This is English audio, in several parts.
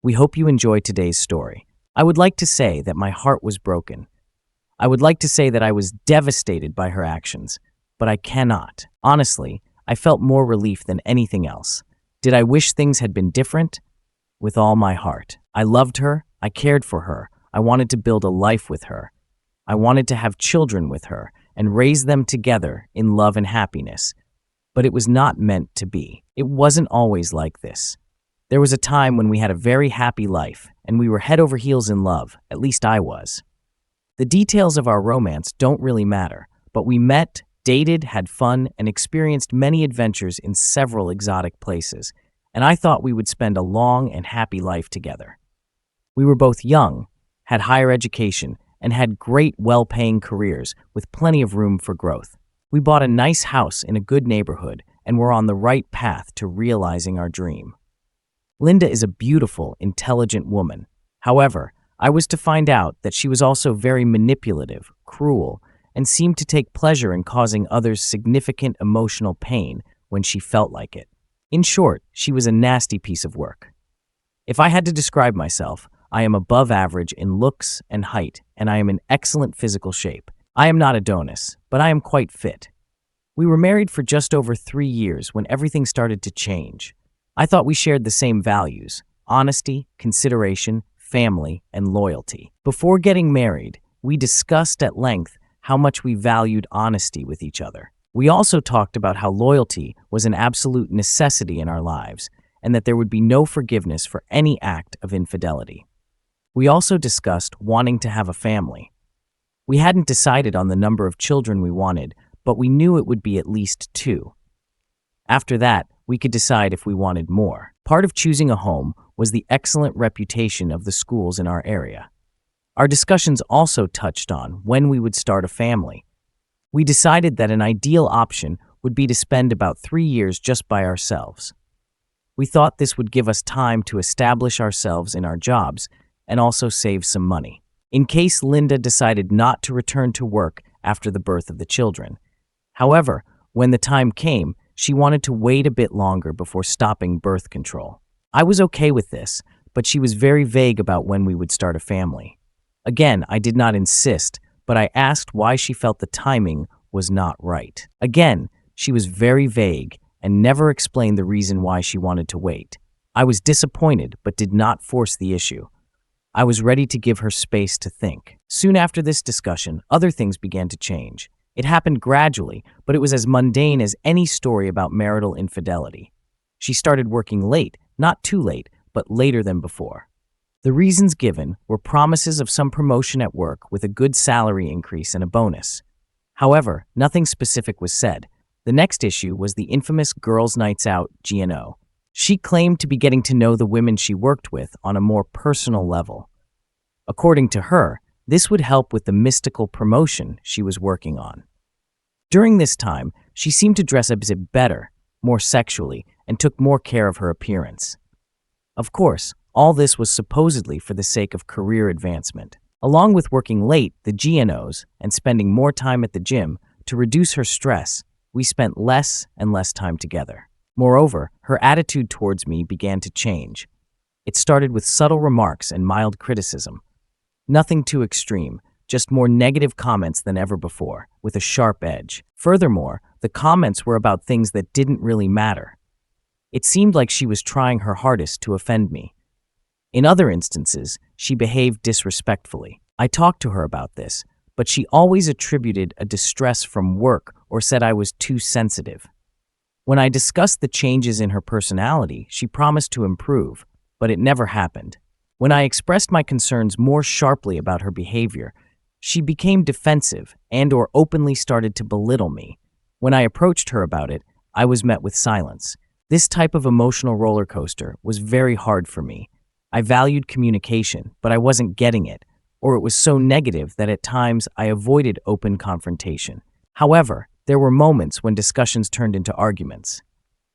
We hope you enjoy today's story. I would like to say that my heart was broken. I would like to say that I was devastated by her actions, but I cannot. Honestly, I felt more relief than anything else. Did I wish things had been different? With all my heart. I loved her, I cared for her, I wanted to build a life with her. I wanted to have children with her and raise them together in love and happiness. But it was not meant to be. It wasn't always like this. There was a time when we had a very happy life, and we were head over heels in love, at least I was. The details of our romance don't really matter, but we met, dated, had fun, and experienced many adventures in several exotic places, and I thought we would spend a long and happy life together. We were both young, had higher education, and had great, well-paying careers with plenty of room for growth. We bought a nice house in a good neighborhood and were on the right path to realizing our dream. Linda is a beautiful, intelligent woman. However, I was to find out that she was also very manipulative, cruel, and seemed to take pleasure in causing others significant emotional pain when she felt like it. In short, she was a nasty piece of work. If I had to describe myself, I am above average in looks and height, and I am in excellent physical shape. I am not Adonis, but I am quite fit. We were married for just over 3 years when everything started to change. I thought we shared the same values: honesty, consideration, family, and loyalty. Before getting married, we discussed at length how much we valued honesty with each other. We also talked about how loyalty was an absolute necessity in our lives, and that there would be no forgiveness for any act of infidelity. We also discussed wanting to have a family. We hadn't decided on the number of children we wanted, but we knew it would be at least 2. After that, we could decide if we wanted more. Part of choosing a home was the excellent reputation of the schools in our area. Our discussions also touched on when we would start a family. We decided that an ideal option would be to spend about 3 years just by ourselves. We thought this would give us time to establish ourselves in our jobs and also save some money, in case Linda decided not to return to work after the birth of the children. However, when the time came, she wanted to wait a bit longer before stopping birth control. I was okay with this, but she was very vague about when we would start a family. Again, I did not insist, but I asked why she felt the timing was not right. Again, she was very vague and never explained the reason why she wanted to wait. I was disappointed, but did not force the issue. I was ready to give her space to think. Soon after this discussion, other things began to change. It happened gradually, but it was as mundane as any story about marital infidelity. She started working late, not too late, but later than before. The reasons given were promises of some promotion at work with a good salary increase and a bonus. However, nothing specific was said. The next issue was the infamous Girls' Nights Out (G&O). She claimed to be getting to know the women she worked with on a more personal level. According to her, this would help with the mystical promotion she was working on. During this time, she seemed to dress a bit better, more sexually, and took more care of her appearance. Of course, all this was supposedly for the sake of career advancement. Along with working late, the G&Os, and spending more time at the gym, to reduce her stress, we spent less and less time together. Moreover, her attitude towards me began to change. It started with subtle remarks and mild criticism. Nothing too extreme, just more negative comments than ever before, with a sharp edge. Furthermore, the comments were about things that didn't really matter. It seemed like she was trying her hardest to offend me. In other instances, she behaved disrespectfully. I talked to her about this, but she always attributed a distress from work or said I was too sensitive. When I discussed the changes in her personality, she promised to improve, but it never happened. When I expressed my concerns more sharply about her behavior, she became defensive and/or openly started to belittle me. When I approached her about it, I was met with silence. This type of emotional roller coaster was very hard for me. I valued communication, but I wasn't getting it, or it was so negative that at times I avoided open confrontation. However, there were moments when discussions turned into arguments.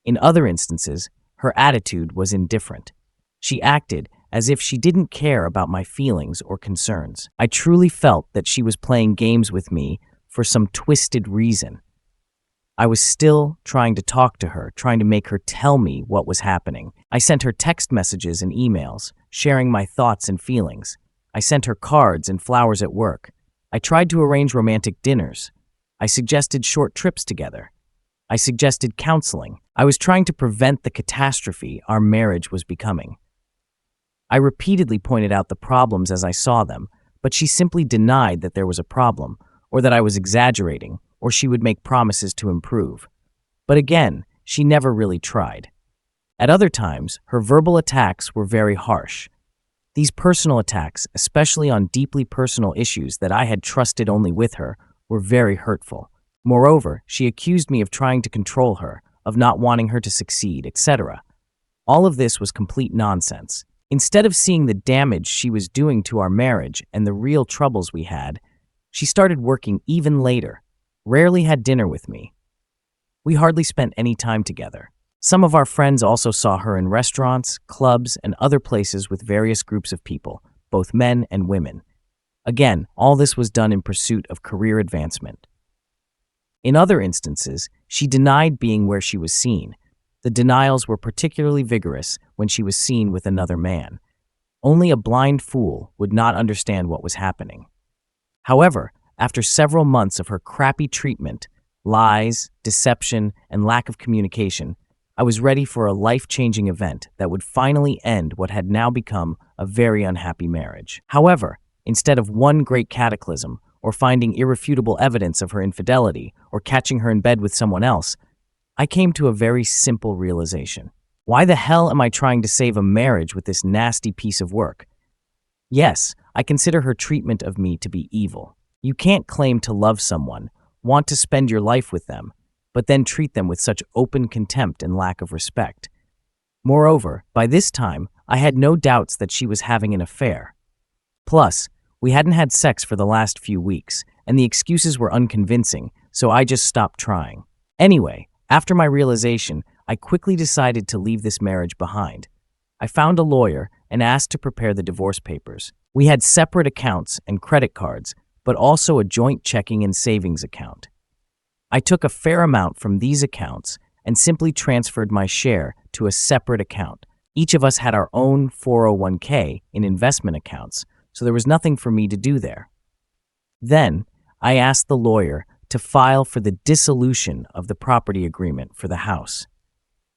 In other instances, her attitude was indifferent. She acted as if she didn't care about my feelings or concerns. I truly felt that she was playing games with me for some twisted reason. I was still trying to talk to her, trying to make her tell me what was happening. I sent her text messages and emails, sharing my thoughts and feelings. I sent her cards and flowers at work. I tried to arrange romantic dinners. I suggested short trips together. I suggested counseling. I was trying to prevent the catastrophe our marriage was becoming. I repeatedly pointed out the problems as I saw them, but she simply denied that there was a problem, or that I was exaggerating, or she would make promises to improve. But again, she never really tried. At other times, her verbal attacks were very harsh. These personal attacks, especially on deeply personal issues that I had trusted only with her, were very hurtful. Moreover, she accused me of trying to control her, of not wanting her to succeed, etc. All of this was complete nonsense. Instead of seeing the damage she was doing to our marriage and the real troubles we had, she started working even later, rarely had dinner with me. We hardly spent any time together. Some of our friends also saw her in restaurants, clubs, and other places with various groups of people, both men and women. Again, all this was done in pursuit of career advancement. In other instances, she denied being where she was seen. The denials were particularly vigorous when she was seen with another man. Only a blind fool would not understand what was happening. However, after several months of her crappy treatment, lies, deception, and lack of communication, I was ready for a life-changing event that would finally end what had now become a very unhappy marriage. However, instead of one great cataclysm, or finding irrefutable evidence of her infidelity, or catching her in bed with someone else, I came to a very simple realization. Why the hell am I trying to save a marriage with this nasty piece of work? Yes, I consider her treatment of me to be evil. You can't claim to love someone, want to spend your life with them, but then treat them with such open contempt and lack of respect. Moreover, by this time, I had no doubts that she was having an affair. Plus, we hadn't had sex for the last few weeks, and the excuses were unconvincing, so I just stopped trying. Anyway, after my realization, I quickly decided to leave this marriage behind. I found a lawyer and asked to prepare the divorce papers. We had separate accounts and credit cards, but also a joint checking and savings account. I took a fair amount from these accounts and simply transferred my share to a separate account. Each of us had our own 401k in investment accounts, so there was nothing for me to do there. Then, I asked the lawyer to file for the dissolution of the property agreement for the house.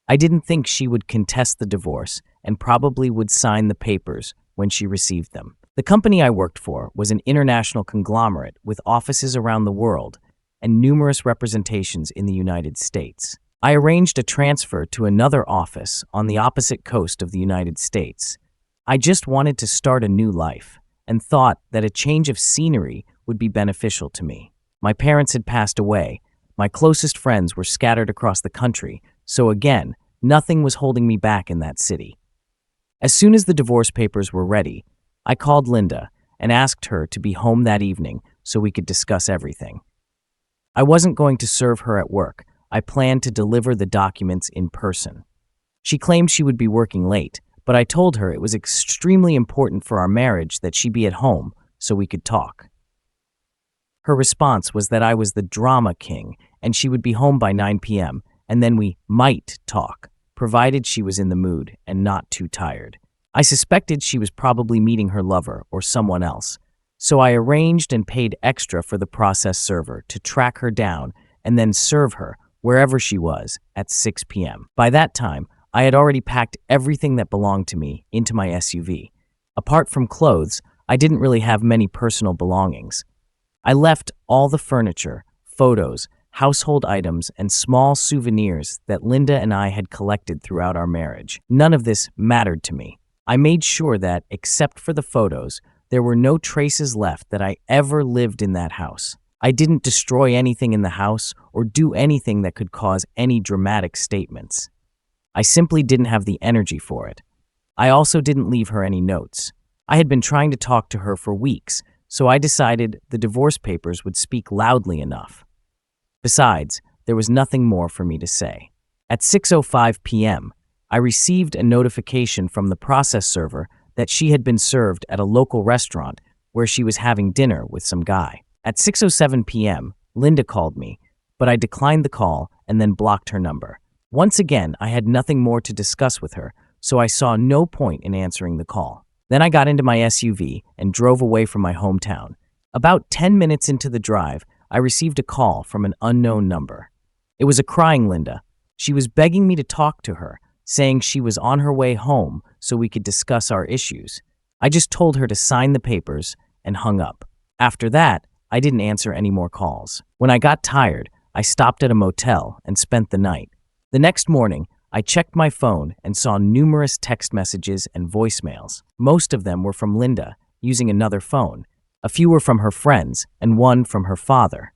I didn't think she would contest the divorce and probably would sign the papers when she received them. The company I worked for was an international conglomerate with offices around the world and numerous representations in the United States. I arranged a transfer to another office on the opposite coast of the United States. I just wanted to start a new life and thought that a change of scenery would be beneficial to me. My parents had passed away, my closest friends were scattered across the country, so again, nothing was holding me back in that city. As soon as the divorce papers were ready, I called Linda and asked her to be home that evening so we could discuss everything. I wasn't going to serve her at work. I planned to deliver the documents in person. She claimed she would be working late, but I told her it was extremely important for our marriage that she be at home so we could talk. Her response was that I was the drama king and she would be home by 9 p.m. and then we might talk, provided she was in the mood and not too tired. I suspected she was probably meeting her lover or someone else, so I arranged and paid extra for the process server to track her down and then serve her wherever she was at 6 p.m. By that time, I had already packed everything that belonged to me into my SUV. Apart from clothes, I didn't really have many personal belongings. I left all the furniture, photos, household items, and small souvenirs that Linda and I had collected throughout our marriage. None of this mattered to me. I made sure that, except for the photos, there were no traces left that I ever lived in that house. I didn't destroy anything in the house or do anything that could cause any dramatic statements. I simply didn't have the energy for it. I also didn't leave her any notes. I had been trying to talk to her for weeks, so I decided the divorce papers would speak loudly enough. Besides, there was nothing more for me to say. At 6:05 p.m., I received a notification from the process server that she had been served at a local restaurant where she was having dinner with some guy. At 6:07 p.m., Linda called me, but I declined the call and then blocked her number. Once again, I had nothing more to discuss with her, so I saw no point in answering the call. Then I got into my SUV and drove away from my hometown. About 10 minutes into the drive, I received a call from an unknown number. It was a crying Linda. She was begging me to talk to her, saying she was on her way home so we could discuss our issues. I just told her to sign the papers and hung up. After that, I didn't answer any more calls. When I got tired, I stopped at a motel and spent the night. The next morning, I checked my phone and saw numerous text messages and voicemails. Most of them were from Linda, using another phone. A few were from her friends and one from her father.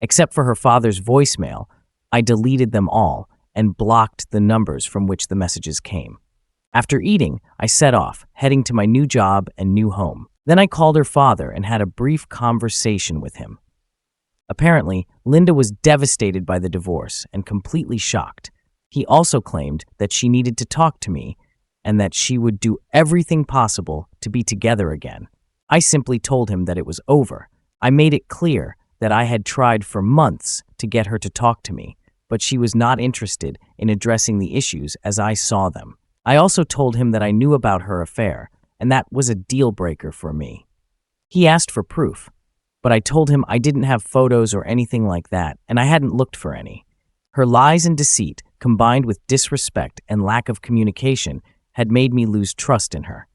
Except for her father's voicemail, I deleted them all and blocked the numbers from which the messages came. After eating, I set off, heading to my new job and new home. Then I called her father and had a brief conversation with him. Apparently, Linda was devastated by the divorce and completely shocked. He also claimed that she needed to talk to me and that she would do everything possible to be together again. I simply told him that it was over. I made it clear that I had tried for months to get her to talk to me, but she was not interested in addressing the issues as I saw them. I also told him that I knew about her affair, and that was a deal breaker for me. He asked for proof, but I told him I didn't have photos or anything like that, and I hadn't looked for any. Her lies and deceit, combined with disrespect and lack of communication, had made me lose trust in her.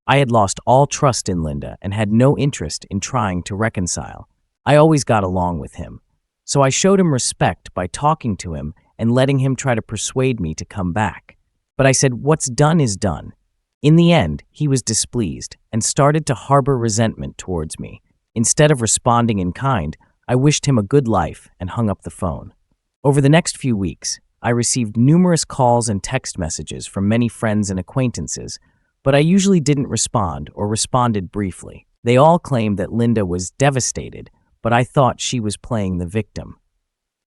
I had lost all trust in Linda and had no interest in trying to reconcile. I always got along with him, so I showed him respect by talking to him and letting him try to persuade me to come back. But I said, what's done is done. In the end, he was displeased and started to harbor resentment towards me. Instead of responding in kind, I wished him a good life and hung up the phone. Over the next few weeks, I received numerous calls and text messages from many friends and acquaintances, but I usually didn't respond or responded briefly. They all claimed that Linda was devastated, but I thought she was playing the victim.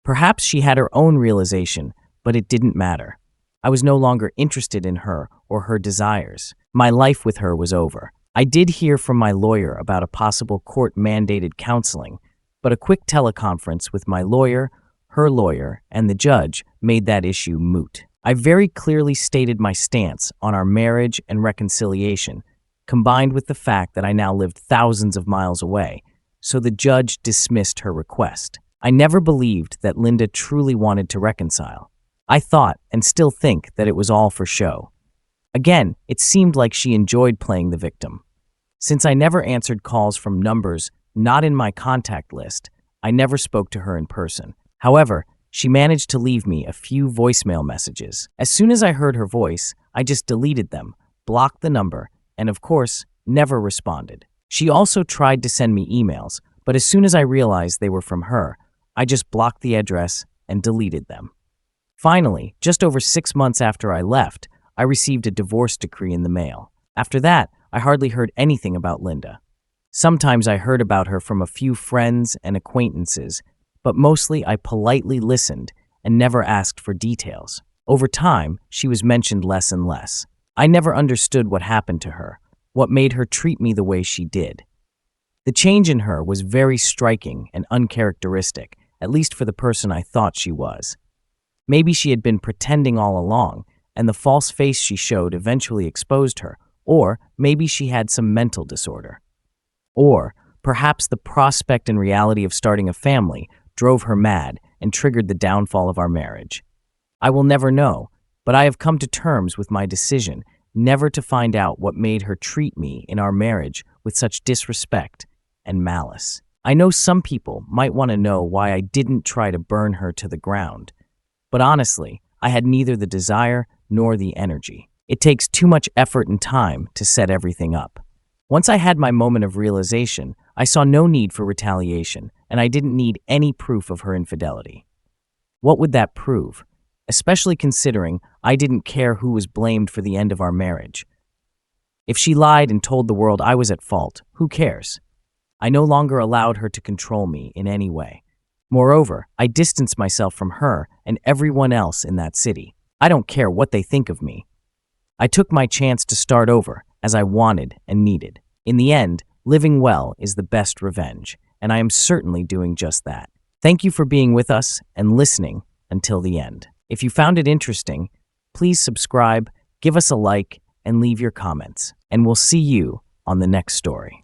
Perhaps she had her own realization, but it didn't matter. I was no longer interested in her or her desires. My life with her was over. I did hear from my lawyer about a possible court-mandated counseling, but a quick teleconference with my lawyer, her lawyer, and the judge made that issue moot. I very clearly stated my stance on our marriage and reconciliation, combined with the fact that I now lived thousands of miles away, so the judge dismissed her request. I never believed that Linda truly wanted to reconcile. I thought, and still think, that it was all for show. Again, it seemed like she enjoyed playing the victim. Since I never answered calls from numbers not in my contact list, I never spoke to her in person. However, she managed to leave me a few voicemail messages. As soon as I heard her voice, I just deleted them, blocked the number, and of course, never responded. She also tried to send me emails, but as soon as I realized they were from her, I just blocked the address and deleted them. Finally, just over 6 months after I left, I received a divorce decree in the mail. After that, I hardly heard anything about Linda. Sometimes I heard about her from a few friends and acquaintances, but mostly I politely listened and never asked for details. Over time, she was mentioned less and less. I never understood what happened to her, what made her treat me the way she did. The change in her was very striking and uncharacteristic, at least for the person I thought she was. Maybe she had been pretending all along, and the false face she showed eventually exposed her, or maybe she had some mental disorder. Or perhaps the prospect and reality of starting a family drove her mad and triggered the downfall of our marriage. I will never know, but I have come to terms with my decision never to find out what made her treat me in our marriage with such disrespect and malice. I know some people might want to know why I didn't try to burn her to the ground, but honestly, I had neither the desire nor the energy. It takes too much effort and time to set everything up. Once I had my moment of realization, I saw no need for retaliation, and I didn't need any proof of her infidelity. What would that prove? Especially considering I didn't care who was blamed for the end of our marriage. If she lied and told the world I was at fault, who cares? I no longer allowed her to control me in any way. Moreover, I distanced myself from her and everyone else in that city. I don't care what they think of me. I took my chance to start over, as I wanted and needed. In the end, living well is the best revenge, and I am certainly doing just that. Thank you for being with us and listening until the end. If you found it interesting, please subscribe, give us a like, and leave your comments. And we'll see you on the next story.